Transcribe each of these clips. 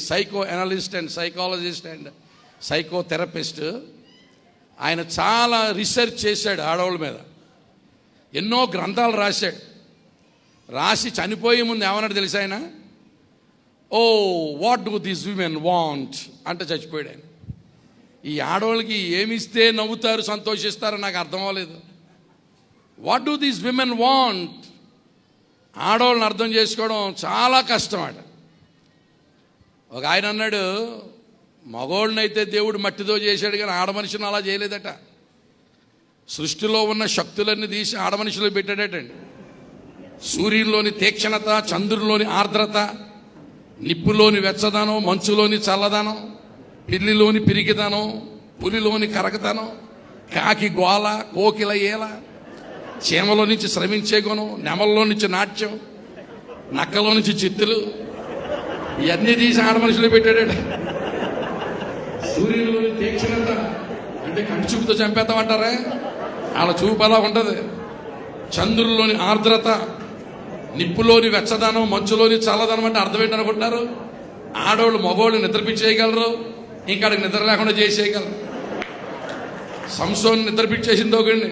Psycho analyst and psychologist and psychotherapist. ఆయన చాలా research చేశాడు ఆడవాళ్ళ మీద, ఎన్నో గ్రంథాలు రాశాడు. రాసి చనిపోయే ముందు ఏమన్నాడు తెలుసా ఆయన? Oh what do these women want అంటే చచ్చిపోయాడు ఆయన. ఈ ఆడవాళ్ళకి ఏమిస్తే నవ్వుతారు, సంతోషిస్తారో నాకు అర్థం అవ్వలేదు. What do these women want? ఆడవాళ్ళని అర్థం చేసుకోవడం చాలా కష్టం అట. ఒక ఆయన అన్నాడు, మగోళ్ళనైతే దేవుడు మట్టితో చేశాడు కానీ ఆడ మనిషిని అలా చేయలేదట. సృష్టిలో ఉన్న శక్తులన్నీ తీసి ఆడ మనిషిలో పెట్టాడటండి. సూర్యుల్లోని తీక్షణత, చంద్రుల్లోని ఆర్ద్రత, నిప్పులోని వెచ్చదనం, మంచులోని చల్లదనం, పిల్లిలోని పిరికిదనం, పులిలోని కరకదనం, కాకి గోల, కోకిల ఏల, చీమలో నుంచి శ్రమించే గుణం, నెమల్లో నుంచి నాట్యం, నక్కలో నుంచి చిత్తులు, ఇవన్నీ తీసి ఆడ మనుషులు పెట్టాడట. సూర్యులోని తీక్షణత అంటే కంటి చూపుతో చంపేస్తామంటారా? వాళ్ళ చూపు అలా ఉంటుంది. చంద్రుల్లోని ఆర్ద్రత, నిప్పులోని వెచ్చదనం, మంచులోని చల్లదనం అంటే అర్థం ఏంటనుకుంటున్నారు? ఆడవాళ్ళు మగవాళ్ళు నిద్రపించేయగలరు, ఇంకా నిద్ర లేకుండా చేసేయగలరు. సంసోన్ నిద్రపించేసింది ఒకడిని.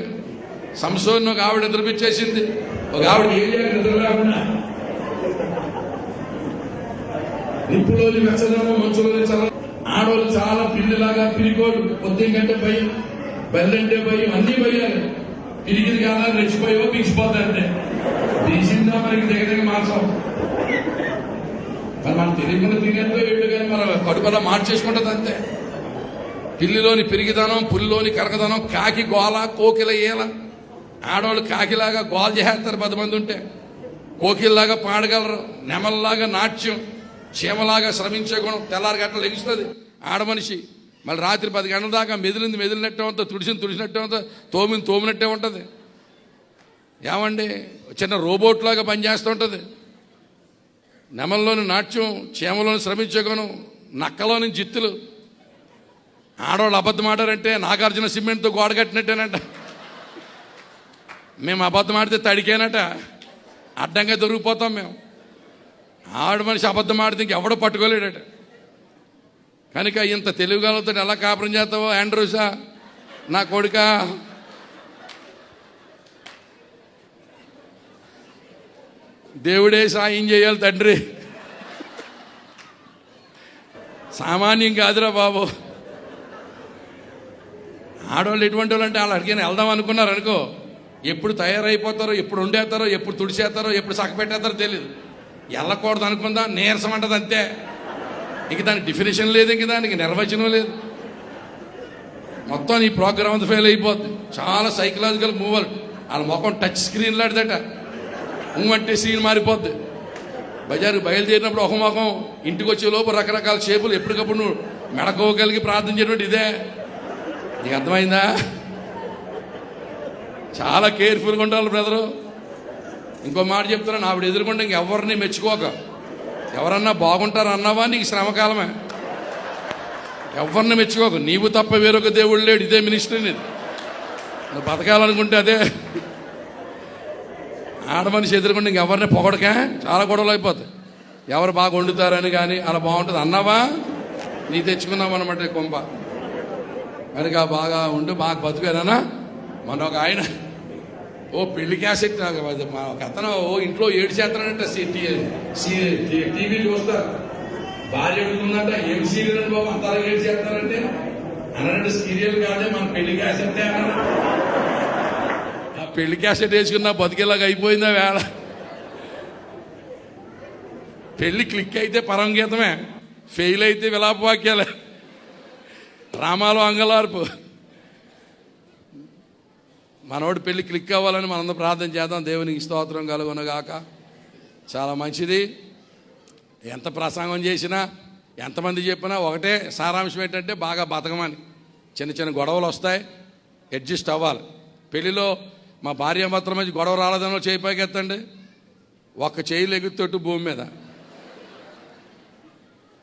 సంసోన్ ఒక ఆవిడ నిద్రపించేసింది. ఒక ఆవిడ నిద్ర లేకుండా నిప్పులోని వెచ్చదనం, మంచులోని చల్ల. ఆడవాళ్ళు చాలా పిల్లిలాగా పిరికోడు, పొద్దున్న కంటే భయం, బెల్లంటే భయం, అన్ని భయాలు. పిరికిది కాదా రెచ్చిపోయో పిలిచిపోతాయంటే తీసిందా మనకి దగ్గర మార్చాం. మరి మనం తెలియకుండా తినేదో ఏడు కానీ మన కడుపులా మార్చేసుకుంటుంది అంతే. పిల్లిలోని పిరిగిదనం, పులిలోని కరకదనం, కాకి గోల, కోకిల ఏల. ఆడవాళ్ళు కాకిలాగా గోల చేస్తారు 10 మంది ఉంటే, కోకిల్లాగా పాడగలరు, నెమల్లాగా నాట్యం, చీమలాగా శ్రమించే గుణం. తెల్లారి గంటలు లెగుస్తుంది ఆడ మనిషి. మళ్ళీ రాత్రి 10 గంటల దాకా మెదిలినట్టే ఉంటుంది, తుడిసినట్టే ఉంటుంది, తోమినట్టే ఉంటుంది. ఏమండి, చిన్న రోబోట్ లాగా పనిచేస్తూ ఉంటుంది. నెమల్లోని నాట్యం, చీమలోని శ్రమించే గుణం, నక్కలోని జిత్తులు. ఆడవాళ్ళు అబద్ధం ఆడారంటే నాగార్జున సిమెంట్తో గోడ కట్టినట్టేనట. మేము అబద్ధం ఆడితే తడికేనట, అడ్డంగా దొరికిపోతాం మేము. ఆవిడ మనిషి అబద్ధం ఆడితే ఇంకెవడో పట్టుకోలేడట. కనుక ఇంత తెలివిగలతో ఎలా కాపురం చేస్తావో ఆండ్రూసా నా కొడుక. దేవుడే సాయం చేయాలి తండ్రి, సామాన్యం కాదురా బాబు. ఆడవాళ్ళు ఎటువంటి వాళ్ళు అంటే వాళ్ళు అడిగిన వెళ్దాం అనుకున్నారు అనుకో, ఎప్పుడు తయారైపోతారో, ఎప్పుడు వండేస్తారో, ఎప్పుడు తుడిచేస్తారో, ఎప్పుడు సక్కపెట్టేస్తారో తెలియదు. వెళ్ళకూడదు అనుకుందా, నీరసం అంటది అంతే. ఇంక దానికి డెఫినేషన్ లేదు, ఇంక దానికి నిర్వచనం లేదు. మొత్తం ఈ ప్రోగ్రామ్ అంతా ఫెయిల్ అయిపోద్ది. చాలా సైకలాజికల్ మూవర్. వాళ్ళ ముఖం టచ్ స్క్రీన్ లాంటిదట. అంటే సీన్ మారిపోద్ది. బజారుకి బయలుదేరినప్పుడు ఒక ముఖం, ఇంటికి వచ్చే లోపు రకరకాల షేపులు. ఎప్పటికప్పుడు నువ్వు మెడకోగలిగి ప్రార్థన చేయడం ఇదే. నీకు అర్థమైందా? చాలా కేర్ఫుల్గా ఉండాలి బ్రదరు. ఇంకో మాట చెప్తున్నాను, ఆవిడ ఎదుర్కొంటే ఇంకెవరిని మెచ్చుకోక. ఎవరన్నా బాగుంటారు అన్నావా, నీకు శ్రమకాలమే. ఎవరిని మెచ్చుకోక. నీవు తప్ప వేరొక దేవుడు లేడు. ఇదే మినిస్ట్రీ. నువ్వు బతకాలనుకుంటే అదే. ఆడ మనిషి ఎదుర్కొంటే ఇంకెవరిని పొగడకా, చాలా గొడవలు అయిపోతాయి. ఎవరు బాగా వండుతారని కానీ అలా బాగుంటుంది అన్నావా, నీ తెచ్చుకున్నావు అనమాట కొంప. కనుక బాగా ఉండు, బాగా బతుకానా. మన ఒక ఆయన ఓ పెళ్లి క్యాసెట్, ఒక అతను ఓ ఇంట్లో 7 చేస్తానంట. టీవీ చూస్తారు, భార్య అడుగుతుందంట, ఏం సీరియల్ అండి బాబు అంతా 7 చేస్తారంటే అన్నారంటే, సీరియల్ కాదే మన పెళ్లి క్యాసెట్ అన్నారు. ఆ పెళ్లి క్యాసెట్ వేసుకున్నా బతికేలాగా అయిపోయిందా వేళ. పెళ్లి క్లిక్ అయితే పరమగీతమే, ఫెయిల్ అయితే విలాపవాక్యాలే, డ్రామాలో అంగలార్పు. మనోడు పెళ్లి క్లిక్ అవ్వాలని మనందరం ప్రార్థన చేద్దాం. దేవునికి స్తోత్రం కలుగునగాక. చాలా మంచిది. ఎంత ప్రసంగం చేసినా, ఎంతమంది చెప్పినా ఒకటే సారాంశం ఏంటంటే బాగా బతకమని. చిన్న చిన్న గొడవలు వస్తాయి, అడ్జస్ట్ అవ్వాలి. పెళ్లిలో మా భార్యాభర్తల మధ్య గొడవ రాలేదని చేయి పైకి ఎత్తండి. ఒక్క చేయిలు ఎగుతొట్టు భూమి మీద.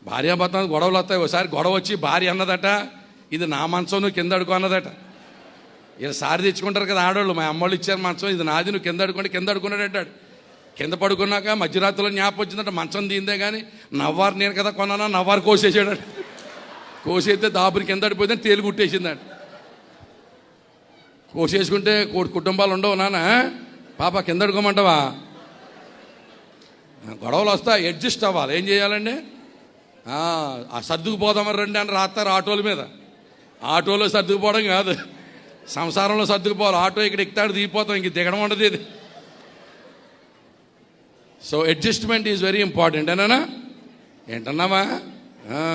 భార్యాభర్త గొడవలు వస్తాయి. ఒకసారి గొడవ వచ్చి భార్య అన్నదట, ఇది నా మంచం నువ్వు కింద అడుకో అన్నదట. ఇలా సారి తెచ్చుకుంటారు కదా ఆడవాళ్ళు, మా అమ్మోళ్ళు ఇచ్చారు మంచం, ఇది నాది నువ్వు కింద అడుకోండి. కింద అడుకున్నాడు అంటాడు. కింద పడుకున్నాక మధ్యరాత్రిలో జ్ఞాపకం వచ్చిందంటే మంచం దీందే కానీ నవ్వారు నేను కదా కొన్నానా, నవ్వారు కోసేసాడు. కోసేస్తే దాపుని కింద పడిపోతే తేలు కుట్టేసిందంట. కోసేసుకుంటే కుటుంబాలు ఉండవు నాన్న, పాప కింద పడుకోమంటావా? గొడవలు వస్తాయి, అడ్జస్ట్ అవ్వాలి. ఏం చేయాలండి? సర్దుకుపోదామని రండి అని రాస్తారు ఆటోల మీద. ఆటోలో సర్దుకుపోవడం కాదు, సంసారంలో సర్దుకుపోవాలి. ఆటో ఇక్కడ ఎక్కుతాడు, దిగిపోతాం, ఇంక దిగడం ఉండదు ఇది. So adjustment is very important. ఏనా ఏంటన్నావా?